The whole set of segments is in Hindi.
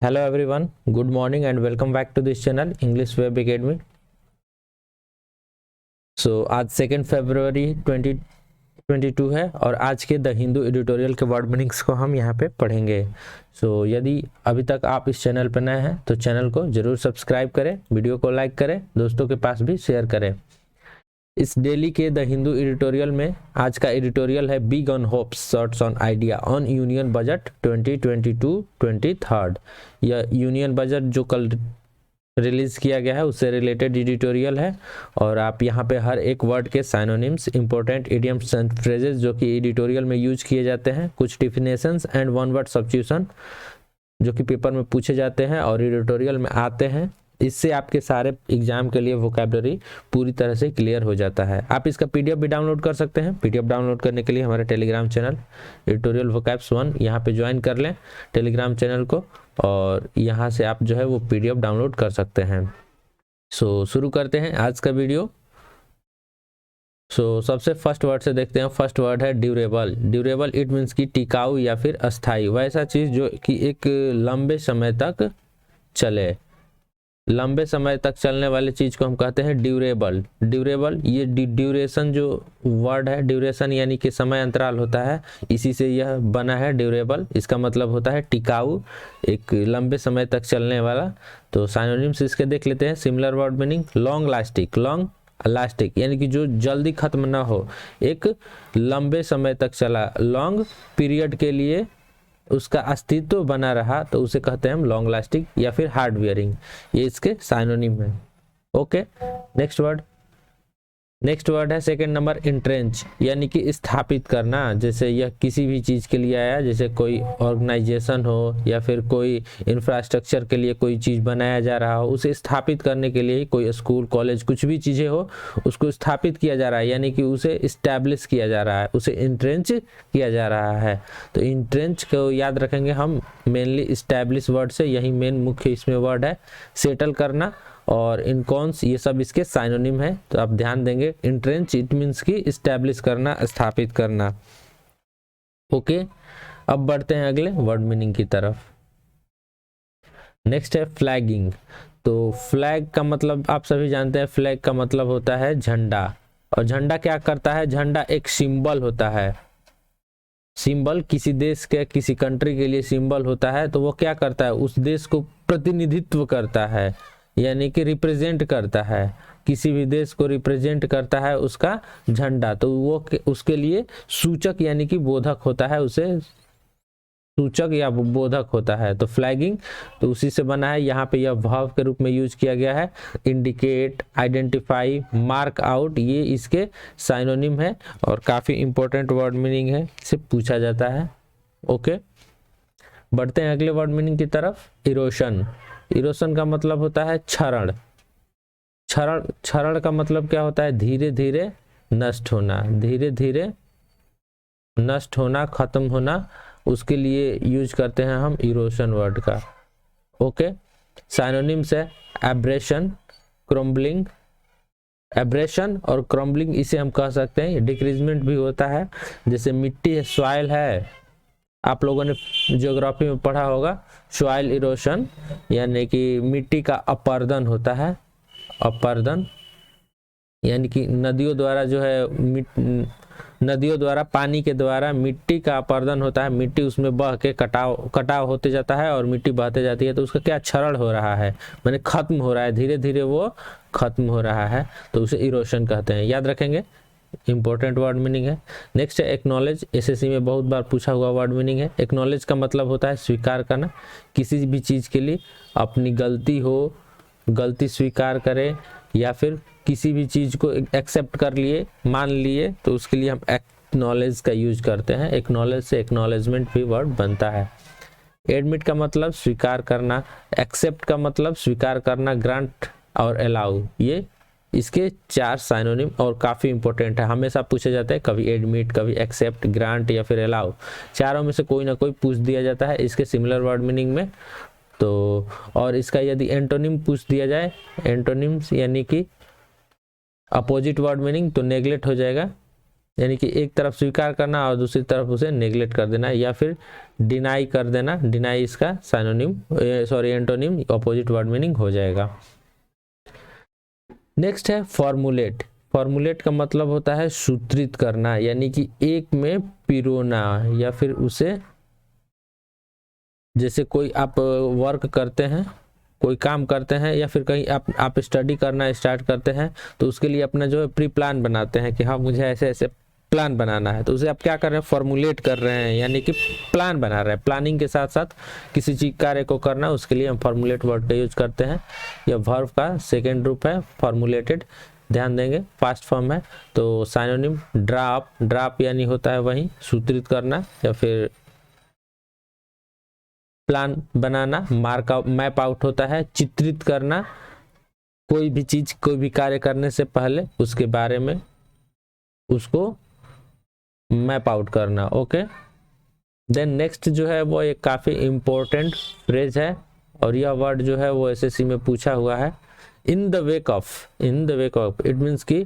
Hello everyone, good morning and welcome back to this channel English Web Academy. आज 2 फरवरी 2022 है और आज के द हिंदू एडिटोरियल के वर्ड मीनिंग्स को हम यहाँ पे पढ़ेंगे। यदि अभी तक आप इस चैनल पर नए हैं तो चैनल को जरूर सब्सक्राइब करें, वीडियो को लाइक करें, दोस्तों के पास भी शेयर करें। इस डेली के द हिंदू एडिटोरियल में आज का एडिटोरियल है big on hopes shorts on idea on union budget 2022-23। यह यूनियन बजट जो कल रिलीज किया गया है उससे रिलेटेड एडिटोरियल है और आप यहाँ पे हर एक वर्ड के synonyms, important idioms and phrases जो कि एडिटोरियल में यूज किए जाते हैं, कुछ definitions and one word substitution जो कि पेपर में पूछे जाते हैं और एडिटोरियल में आते हैं। इससे आपके सारे एग्जाम के लिए वोकैबुलरी पूरी तरह से क्लियर हो जाता है। आप इसका पीडीएफ भी डाउनलोड कर सकते हैं। पीडीएफ डाउनलोड करने के लिए हमारे टेलीग्राम चैनल एडिटोरियल वोकैब्स 1 यहाँ पे ज्वाइन कर लें टेलीग्राम चैनल को और यहाँ से आप जो है वो पीडीएफ डाउनलोड कर सकते हैं। शुरू करते हैं आज का वीडियो। सबसे फर्स्ट वर्ड से देखते हैं। फर्स्ट वर्ड है ड्यूरेबल। ड्यूरेबल इट मीन्स की टिकाऊ या फिर अस्थाई, वैसा चीज जो कि एक लंबे समय तक चले। लंबे समय तक चलने वाली चीज को हम कहते हैं ड्यूरेबल। ड्यूरेबल ये ड्यूरेशन जो वर्ड है, ड्यूरेशन यानी कि समय अंतराल होता है, इसी से यह बना है ड्यूरेबल। इसका मतलब होता है टिकाऊ, एक लंबे समय तक चलने वाला। तो साइनोनिम्स इसके देख लेते हैं। Similar word meaning long lasting. Long lasting यानी कि जो जल्दी खत्म ना हो, एक लंबे समय तक चला, लॉन्ग पीरियड के लिए उसका अस्तित्व बना रहा, तो उसे कहते हैं हम लॉन्ग लास्टिंग या फिर हार्ड वियरिंग। ये इसके साइनोनिम है। ओके, नेक्स्ट वर्ड है सेकंड नंबर इंट्रेंच, यानी कि स्थापित करना। जैसे यह किसी भी चीज के लिए आया, जैसे कोई ऑर्गेनाइजेशन हो या फिर कोई इंफ्रास्ट्रक्चर के लिए कोई चीज बनाया जा रहा हो, उसे स्थापित करने के लिए कोई स्कूल, कॉलेज, कुछ भी चीजें हो, उसको स्थापित किया जा रहा है, यानी कि उसे इस्टेब्लिश किया जा रहा है, उसे इंट्रेंच किया जा रहा है। तो इंट्रेंच को याद रखेंगे हम मेनली इस्टेब्लिश वर्ड से, यही मेन मुख्य इसमें वर्ड है। सेटल करना और इनकॉन्स ये सब इसके साइनोनिम है, तो आप ध्यान देंगे। इंट्रेंच इट मीन्स की इस्टेब्लिश करना, स्थापित करना। ओके, अब बढ़ते हैं अगले वर्ड मीनिंग की तरफ। नेक्स्ट है फ्लैगिंग। तो फ्लैग का मतलब आप सभी जानते हैं, फ्लैग का मतलब होता है झंडा। और झंडा क्या करता है? झंडा एक सिंबल होता है। सिंबल किसी देश के, किसी कंट्री के लिए सिंबल होता है, तो वो क्या करता है? उस देश को प्रतिनिधित्व करता है, यानी कि रिप्रेजेंट करता है। किसी भी देश को रिप्रेजेंट करता है उसका झंडा, तो वो उसके लिए सूचक यानी कि बोधक होता है, उसे सूचक या बोधक होता है। तो फ्लैगिंग तो उसी से बना है। यहाँ पे यह वर्ब के रूप में यूज किया गया है। इंडिकेट, आइडेंटिफाई, मार्क आउट, ये इसके साइनोनिम है और काफी इंपॉर्टेंट वर्ड मीनिंग है, इसे पूछा जाता है। ओके, बढ़ते हैं अगले वर्ड मीनिंग की तरफ। इरोशन। इरोशन का मतलब होता है क्षरण। क्षरण का मतलब क्या होता है? धीरे धीरे नष्ट होना, धीरे धीरे नष्ट होना, खत्म होना, उसके लिए यूज करते हैं हम इरोशन वर्ड का। ओके, साइनोनिम्स है एब्रेशन, क्रम्बलिंग। एब्रेशन और क्रम्बलिंग इसे हम कह सकते हैं। डिक्रीजमेंट भी होता है, जैसे मिट्टी है, सॉइल है, आप लोगों ने ज्योग्राफी में पढ़ा होगा। सॉइल इरोशन यानी कि मिट्टी का अपर्दन होता है। अपर्दन यानी कि नदियों द्वारा जो है, नदियों द्वारा, पानी के द्वारा मिट्टी का अपर्दन होता है। मिट्टी उसमें बह के कटाव होते जाता है और मिट्टी बहते जाती है, तो उसका क्या क्षरण हो रहा है, माने खत्म हो रहा है, धीरे धीरे वो खत्म हो रहा है, तो उसे इरोशन कहते हैं। याद रखेंगे, इंपॉर्टेंट वर्ड मीनिंग है। नेक्स्ट है एक्नॉलेज। एसएससी में बहुत बार पूछा हुआ वर्ड मीनिंग है। एक्नॉलेज का मतलब होता है स्वीकार करना। किसी भी चीज के लिए अपनी गलती हो, गलती स्वीकार करें, या फिर किसी भी चीज को एक्सेप्ट कर लिए, मान लिए, तो उसके लिए हम एक्नॉलेज का यूज करते हैं। एक्नॉलेज से एक्नॉलेजमेंट भी वर्ड बनता है। एडमिट का मतलब स्वीकार करना। एक्सेप्ट का मतलब स्वीकार करना। ग्रांट और अलाउ, ये इसके 4 साइनोनिम और काफी इंपॉर्टेंट है, हमेशा पूछे जाते हैं। कभी एडमिट, कभी एक्सेप्ट, ग्रांट या फिर अलाउ, चारों में से कोई ना कोई पूछ दिया जाता है इसके सिमिलर वर्ड मीनिंग में। तो और इसका यदि एंटोनिम पूछ दिया जाए, एंटोनिम्स यानी कि अपोजिट वर्ड मीनिंग, तो नेग्लेक्ट हो जाएगा। यानी कि एक तरफ स्वीकार करना और दूसरी तरफ उसे नेग्लेक्ट कर देना या फिर डिनाई कर देना। डिनाई इसका synonym antonym opposite word meaning हो जाएगा। नेक्स्ट है फॉर्मुलेट। फॉर्मुलेट का मतलब होता है सूत्रित करना, यानी कि एक में पिरोना या फिर उसे, जैसे कोई आप वर्क करते हैं, कोई काम करते हैं या फिर कहीं आप स्टडी करना स्टार्ट करते हैं तो उसके लिए अपना जो है प्री प्लान बनाते हैं कि हाँ मुझे ऐसे ऐसे प्लान बनाना है, तो उसे आप क्या कर रहे हैं, फॉर्मुलेट कर रहे हैं, यानी कि प्लान बना रहे हैं। प्लानिंग के साथ साथ किसी चीज कार्य को करना, उसके लिए हम फॉर्मुलेट वर्ड का यूज करते हैं। यह वर्ब का सेकेंड रूप है फॉर्मुलेटेड, ध्यान देंगे पास्ट फॉर्म है। तो साइनोनिम ड्राप, ड्राप यानी होता है वही सूत्रित करना या फिर प्लान बनाना। मार्क आउट, मैप आउट होता है चित्रित करना, कोई भी चीज कोई भी कार्य करने से पहले उसके बारे में उसको मैप आउट करना। ओके, देन नेक्स्ट जो है वो एक काफी इंपॉर्टेंट फ्रेज है और यह वर्ड जो है वो एसएससी में पूछा हुआ है। In the wake of, in the wake of it means की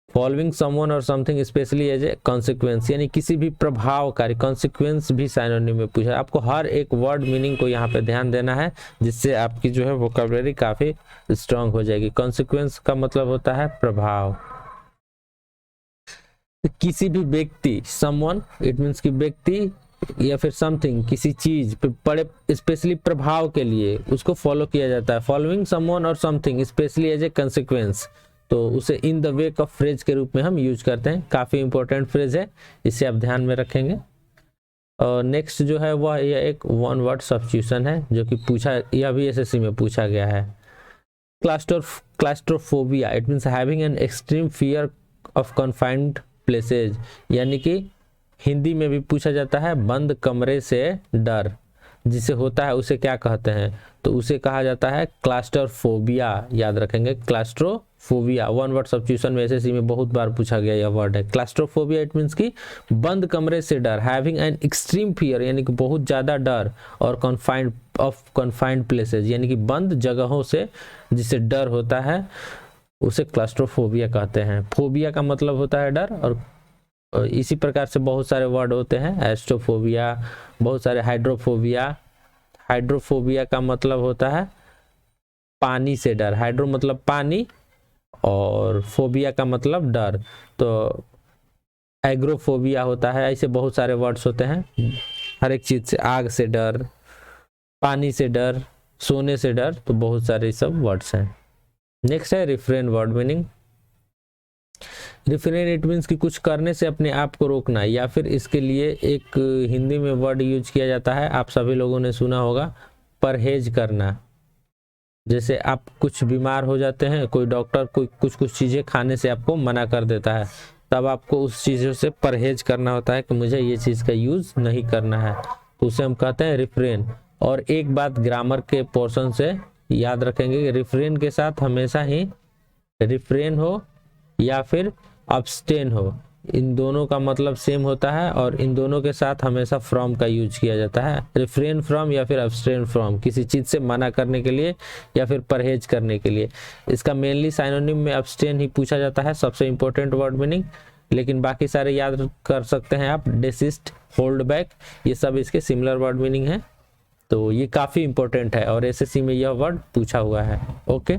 फॉलोइंग समवन और something especially as a consequence, यानी किसी भी प्रभावकारी, कॉन्सिक्वेंस भी साइनोनिम में पूछा है। आपको हर एक वर्ड मीनिंग को यहाँ पे ध्यान देना है जिससे आपकी जो है वोकैबुलरी काफी स्ट्रांग हो जाएगी। कॉन्सिक्वेंस का मतलब होता है प्रभाव। किसी भी व्यक्ति, समवन इट मीन्स की व्यक्ति या फिर समथिंग, किसी चीज पे बड़े स्पेशली प्रभाव के लिए उसको फॉलो किया जाता है। फॉलोइंग समवन और something especially as a consequence, तो उसे in the wake of phrase के रूप में हम यूज करते हैं। काफी इंपॉर्टेंट फ्रेज है, इसे आप ध्यान में रखेंगे। और नेक्स्ट जो है वह यह एक वन वर्ड सब्स्टिट्यूशन है जो कि पूछा, यह भी एसएससी में पूछा गया है। Claustrophobia it means having an extreme fear of confined places, यानी कि हिंदी में भी पूछा जाता है बंद कमरे से डर जिसे होता है उसे क्या कहते हैं, तो उसे कहा जाता है क्लास्ट्रोफोबिया। याद रखेंगे क्लास्ट्रोफोबिया, वन वर्ड सब्स्टिट्यूशन में एसएससी में बहुत बार पूछा गया यह वर्ड है। क्लास्ट्रोफोबिया इट मीन्स की बंद कमरे से डर, हैविंग एन एक्सट्रीम फियर यानी कि बहुत ज्यादा डर, और कन्फाइंड प्लेसेज यानी कि बंद जगहों से जिसे डर होता है उसे क्लास्ट्रोफोबिया कहते हैं। फोबिया का मतलब होता है डर, और इसी प्रकार से बहुत सारे वर्ड होते हैं, एस्ट्रोफोबिया, बहुत सारे हाइड्रोफोबिया। हाइड्रोफोबिया का मतलब होता है पानी से डर, हाइड्रो मतलब पानी और फोबिया का मतलब डर, तो एग्रोफोबिया होता है। ऐसे बहुत सारे वर्ड्स होते हैं, हर एक चीज से, आग से डर, पानी से डर, सोने से डर, तो बहुत सारे सब वर्ड्स हैं। नेक्स्ट है refrain word meaning. Refrain it means कि कुछ करने से अपने आप को रोकना, या फिर इसके लिए एक हिंदी में वर्ड यूज किया जाता है, आप सभी लोगों ने सुना होगा, परहेज करना। जैसे आप कुछ बीमार हो जाते हैं, कोई डॉक्टर कोई कुछ चीजें खाने से आपको मना कर देता है, तब आपको उस चीजों से परहेज करना होता है कि मुझे ये चीज का यूज नहीं करना है, तो उसे हम कहते हैं रिफ्रेन। और एक बात ग्रामर के पोर्शन से याद रखेंगे कि रिफ्रेन के साथ हमेशा ही रिफ्रेन हो या फिर अब्सटेन हो, इन दोनों का मतलब सेम होता है, और इन दोनों के साथ हमेशा फ्रॉम का यूज किया जाता है। रिफ्रेन फ्रॉम या फिर अब्सटेन फ्रॉम, किसी चीज से मना करने के लिए या फिर परहेज करने के लिए। इसका मेनली साइनोनिम में अब्सटेन ही पूछा जाता है, सबसे इंपॉर्टेंट वर्ड मीनिंग, लेकिन बाकी सारे याद कर सकते हैं आप, डेसिस्ट, होल्ड बैक, ये सब इसके सिमिलर वर्ड मीनिंग है, तो ये काफी इंपॉर्टेंट है और एसएससी में यह वर्ड पूछा हुआ है। Okay,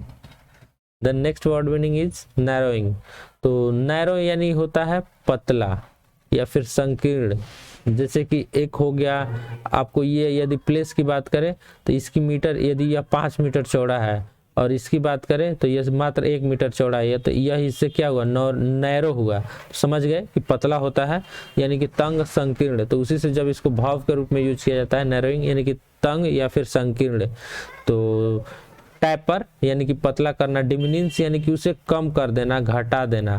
the next word meaning is narrowing. तो नैरो यानी होता है पतला या फिर संकीर्ण। जैसे कि एक हो गया, आपको ये यदि प्लेस की बात करें तो इसकी मीटर, यदि यह 5 मीटर चौड़ा है और इसकी बात करें तो यह मात्र 1 मीटर चौड़ा है, तो यह इससे क्या हुआ, नैरो हुआ। समझ गए कि पतला होता है यानी कि तंग, संकीर्ण, तो उसी से जब इसको भाव के रूप में यूज किया जाता है नैरोइंग यानी कि तंग या फिर संकीर्ण। तो टैपर यानी कि पतला करना, डिमिनिश यानी कि उसे कम कर देना, घटा देना,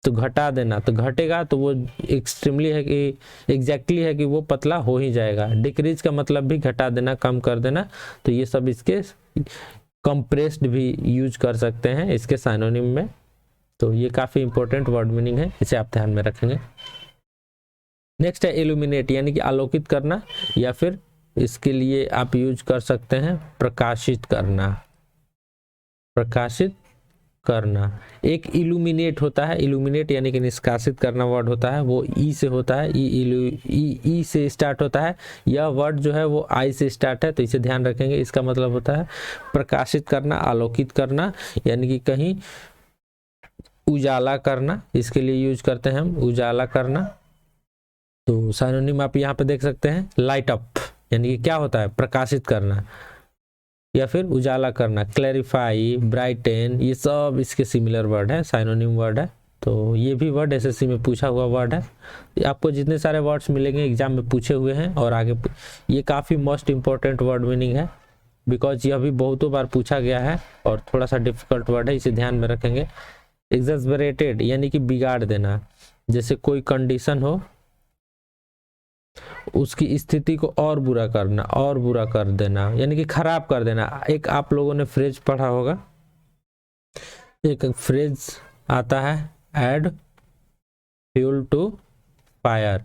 तो घटा देना, तो घटेगा तो वो एक्सट्रीमली है कि एग्जैक्टली है कि वो पतला हो ही जाएगा। डिक्रीज का मतलब भी घटा देना, कम कर देना, तो ये सब इसके कंप्रेस्ड भी यूज कर सकते हैं इसके साइनोनिम में, तो ये काफी इंपॉर्टेंट वर्ड मीनिंग है, इसे आप ध्यान में रखेंगे। नेक्स्ट है इल्यूमिनेट यानी कि आलोकित करना, या फिर इसके लिए आप यूज कर सकते हैं प्रकाशित करना, प्रकाशित करना। एक इल्यूमिनेट होता है, इल्यूमिनेट यानी कि निष्कासित करना वर्ड होता है, वो ई से होता है, ई से स्टार्ट होता है। यह वर्ड जो है वो आई से स्टार्ट है, तो इसे ध्यान रखेंगे। इसका मतलब होता है प्रकाशित करना, आलोकित करना, यानी कि कहीं उजाला करना, इसके लिए यूज करते हैं हम, उजाला करना। तो साइनोनिम आप यहाँ पे देख सकते हैं, लाइट अप यानी कि क्या होता है, प्रकाशित करना या फिर उजाला करना। क्लैरिफाई, ब्राइटन, ये सब इसके सिमिलर वर्ड है, साइनोनिम वर्ड है। तो ये भी वर्ड एसएससी में पूछा हुआ वर्ड है। आपको जितने सारे वर्ड्स मिलेंगे एग्जाम में पूछे हुए हैं और आगे ये काफ़ी मोस्ट इंपॉर्टेंट वर्ड मीनिंग है, बिकॉज यह भी बहुतों बार पूछा गया है और थोड़ा सा डिफिकल्ट वर्ड है, इसे ध्यान में रखेंगे। एग्जैस्परेटेड यानी कि बिगाड़ देना, जैसे कोई कंडीशन हो उसकी स्थिति को और बुरा करना, और बुरा कर देना, यानी कि खराब कर देना। एक आप लोगों ने फ्रेज पढ़ा होगा, एक फ्रेज आता है ऐड फ्यूल टू फायर,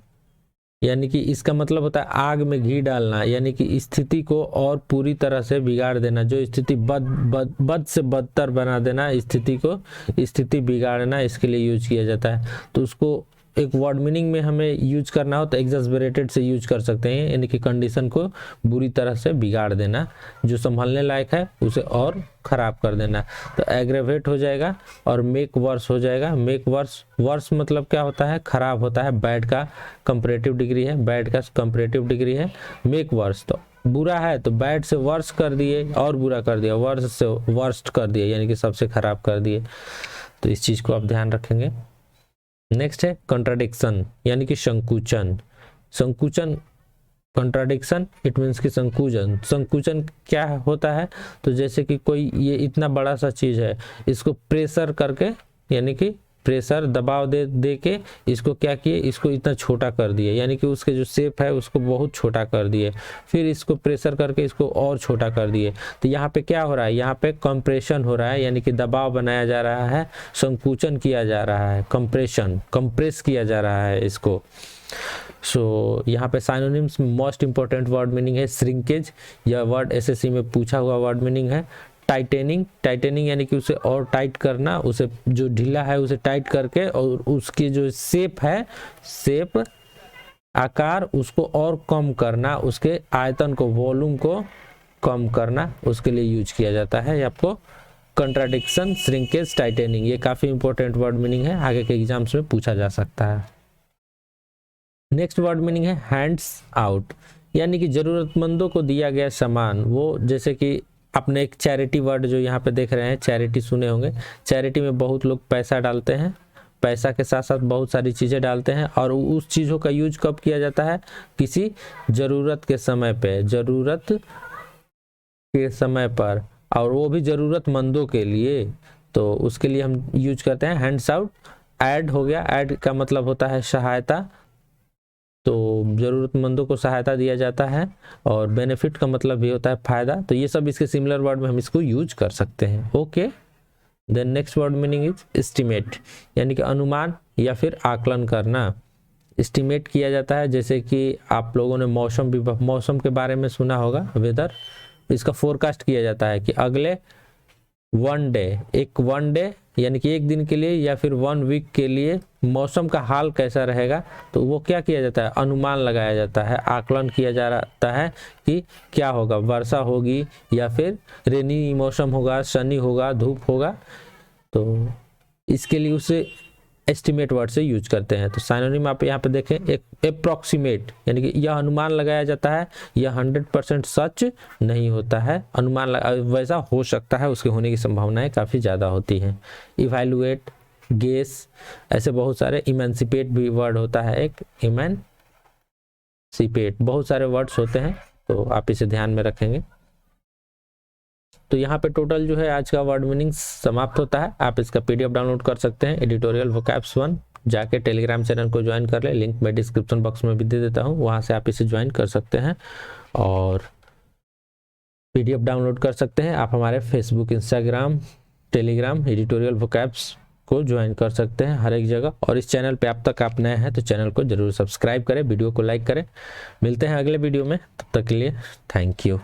यानी कि इसका मतलब होता है आग में घी डालना, यानी कि स्थिति को और पूरी तरह से बिगाड़ देना, जो स्थिति बद से बदतर बना देना, स्थिति बिगाड़ना, इसके लिए यूज किया जाता है। तो उसको एक वर्ड मीनिंग में हमें यूज करना हो तो एग्जैस्परेटेड से यूज कर सकते हैं, यानी कि कंडीशन को बुरी तरह से बिगाड़ देना, जो संभलने लायक है उसे और खराब कर देना। तो एग्रेवेट हो जाएगा और मेक वर्स हो जाएगा। मेक वर्स मतलब क्या होता है, खराब होता है, बैड का कंपैरेटिव डिग्री है, बैड का कंपैरेटिव डिग्री है। मेक वर्स तो बुरा है, तो बैड से वर्स कर दिए और बुरा कर दिया, वर्स से वर्स्ट कर दिए, यानी कि सबसे खराब कर दिए। तो इस चीज को आप ध्यान रखेंगे। नेक्स्ट है कंट्राडिक्शन, यानी कि संकुचन। संकुचन, कंट्राडिक्शन इट मीन्स कि संकुचन। संकुचन क्या होता है, तो जैसे कि कोई ये इतना बड़ा सा चीज है, इसको प्रेशर करके, यानी कि प्रेशर दबाव दे के इसको क्या किए, इसको इतना छोटा कर दिए, यानी कि उसके जो शेप है उसको बहुत छोटा कर दिए, फिर इसको प्रेशर करके इसको और छोटा कर दिए। तो यहाँ पे क्या हो रहा है, यहाँ पे कंप्रेशन हो रहा है, यानी कि दबाव बनाया जा रहा है, संकुचन किया जा रहा है, कंप्रेस किया जा रहा है इसको। सो यहाँ पे synonyms most important word meaning है श्रिंकेज, यह वर्ड एसएससी में पूछा हुआ वर्ड मीनिंग है। टाइटेनिंग यानी कि उसे और टाइट करना, उसे जो ढीला है उसे टाइट करके और उसकी जो शेप आकार उसको और कम करना, उसके आयतन को, वॉल्यूम को कम करना, उसके लिए यूज किया जाता है। आपको कंट्राडिक्शन, श्रिंकेज, टाइटेनिंग, ये काफी इंपॉर्टेंट वर्ड मीनिंग है, आगे के एग्जाम्स में पूछा जा सकता है। नेक्स्ट वर्ड मीनिंग है हैंड्स आउट, यानी कि जरूरतमंदों को दिया गया सामान। वो जैसे कि आपने एक चैरिटी वर्ड जो यहाँ पे देख रहे हैं, चैरिटी सुने होंगे। चैरिटी में बहुत लोग पैसा डालते हैं, पैसा के साथ साथ बहुत सारी चीज़ें डालते हैं, और उस चीज़ों का यूज कब किया जाता है, किसी ज़रूरत के समय पे, ज़रूरत के समय पर, और वो भी ज़रूरतमंदों के लिए। तो उसके लिए हम यूज करते हैं हैंड्स आउट। ऐड हो गया, ऐड का मतलब होता है सहायता, तो ज़रूरतमंदों को सहायता दिया जाता है, और बेनिफिट का मतलब भी होता है फायदा। तो ये सब इसके सिमिलर वर्ड में हम इसको यूज कर सकते हैं। Okay, then next word meaning is estimate, यानी कि अनुमान या फिर आकलन करना। एस्टिमेट किया जाता है, जैसे कि आप लोगों ने मौसम के बारे में सुना होगा, वेदर, इसका फोरकास्ट किया जाता है कि अगले वन डे यानी कि एक दिन के लिए या फिर 1 वीक के लिए मौसम का हाल कैसा रहेगा। तो वो क्या किया जाता है, अनुमान लगाया जाता है, आकलन किया जाता है कि क्या होगा, वर्षा होगी या फिर रेनी मौसम होगा, सनी होगा, धूप होगा। तो इसके लिए उसे एस्टिमेट वर्ड से यूज करते हैं। तो साइनोनिम आप यहाँ पे देखें, एक अप्रॉक्सीमेट, यानी कि यह अनुमान लगाया जाता है, यह 100% सच नहीं होता है, अनुमान वैसा हो सकता है, उसके होने की संभावनाएं काफ़ी ज़्यादा होती हैं। इवैल्यूएट, गेस, ऐसे बहुत सारे। इमेंसिपेट भी वर्ड होता है एक, इमेंसिपेट, बहुत सारे वर्ड्स होते हैं, तो आप इसे ध्यान में रखेंगे। तो यहाँ पे टोटल जो है आज का वर्ड मीनिंग समाप्त होता है। आप इसका पीडीएफ डाउनलोड कर सकते हैं, एडिटोरियल वोकैब्स 1, जाके टेलीग्राम चैनल को ज्वाइन कर ले, लिंक मैं डिस्क्रिप्शन बॉक्स में भी दे देता हूँ, वहाँ से आप इसे ज्वाइन कर सकते हैं और पीडीएफ डाउनलोड कर सकते हैं। आप हमारे Facebook, Instagram, Telegram, editorial vocabs को ज्वाइन कर सकते हैं हर एक जगह। और इस चैनल पे अब तक आप नए हैं तो चैनल को जरूर सब्सक्राइब करें, वीडियो को लाइक करें। मिलते हैं अगले वीडियो में, तब तक के लिए थैंक यू।